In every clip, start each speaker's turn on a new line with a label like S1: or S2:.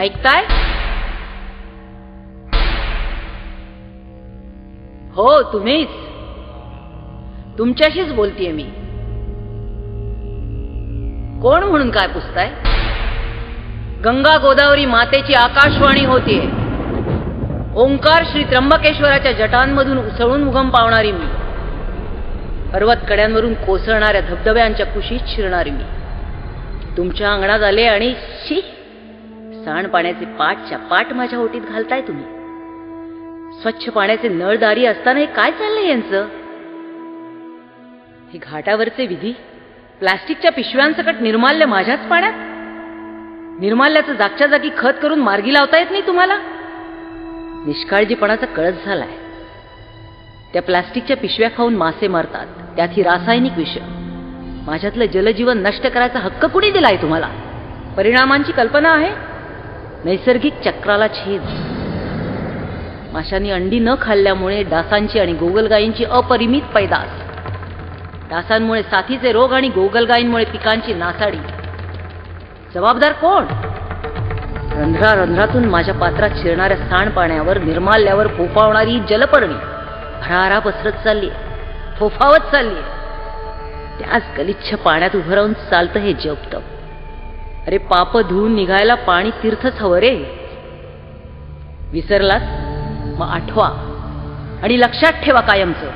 S1: ऐकताय? हो, तुम्हीच. तुमच्याशीच बोलतीये मी. कोण म्हणून काय पुसताय? गंगा गोदावरी मातेची आकाशवाणी होतीये. ओंकार श्री त्र्यंबकेश्वराच्या जटांमधून उसळून उगम पावणारी मी. पर्वत कड्यांवरून कोसळणाऱ्या धबधब्यांच्या कुशीत शिरणारी मी. तुमच्या अंगणात आले आणि शी, सांडपाण्याचे पाटच्या पाट माझ्या ओटीत घालताय तुम्ही. स्वच्छ पाण्याचे नळदारी असताना हे काय चाललंय यांचं? हे घाटावरचे विधी, प्लास्टिकच्या पिशव्यांसकट निर्माल्य माझ्याच पाण्यात. निर्माल्याचं जागच्या जागी खत करून मार्गी लावता येत नाही तुम्हाला? निष्काळजीपणाचा कळस झालाय. त्या प्लास्टिकच्या पिशव्या खाऊन मासे मरतात, त्यात ही रासायनिक विष. माझ्यातलं जलजीवन नष्ट करायचा हक्क कुणी दिलाय तुम्हाला? परिणामांची कल्पना आहे? नैसर्गिक चक्राला छेद. माशांनी अंडी न खाल्ल्यामुळे डासांची आणि गोगलगायींची अपरिमित पैदास. डासांमुळे साथीचे रोग आणि गोगलगायींमुळे पिकांची नासाडी. जबाबदार कोण? रंध्रारंध्रातून माझ्या पात्रात शिरणाऱ्या सांडपाण्यावर, निर्माल्यावर फोफावणारी जलपर्णी भरारा पसरत चाललीय, फोफावत चाललीय. त्याच गलिच्छ पाण्यात उभं राहून चालतं हे जपतप. अरे पाप धुवून निघायला पाणी तीर्थच हवं रे. विसरलात? मग आठवा आणि लक्षात ठेवा कायमचं.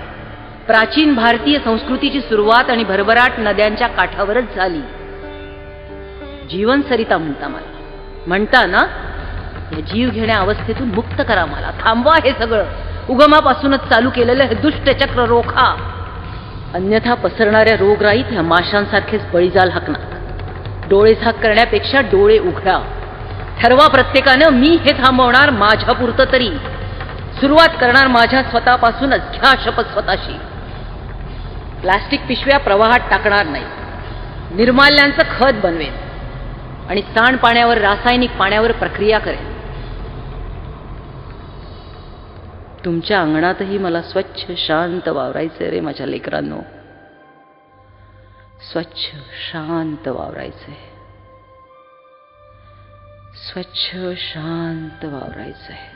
S1: प्राचीन भारतीय संस्कृतीची सुरुवात आणि भरभराट नद्यांच्या काठावरच झाली. जीवनसरिता म्हणता मला, म्हणता ना? या जीव घेण्या अवस्थेतून मुक्त करा मला. थांबवा हे सगळं. उगमापासूनच चालू केलेलं हे दुष्ट चक्र रोखा. अन्यथा पसरणाऱ्या रोगराईत ह्या माशांसारखेच बळीजाल हाकणार. डोळे झाक करण्यापेक्षा डोळे उघडा. ठरवा प्रत्येकानं, मी हे थांबवणार माझ्यापुरतं तरी. सुरुवात करणार माझ्या स्वतःपासूनच. घ्या शपथ स्वतःशी. प्लास्टिक पिशव्या प्रवाहात टाकणार नाही. निर्माल्यांचं खत बनवेन आणि सांडपाण्यावर, रासायनिक पाण्यावर प्रक्रिया करेन. तुमच्या अंगणातही मला स्वच्छ शांत वावरायचंय रे माझ्या लेकरांनो. स्वच्छ शांत वावरायचंय. स्वच्छ शांत वावरायचंय.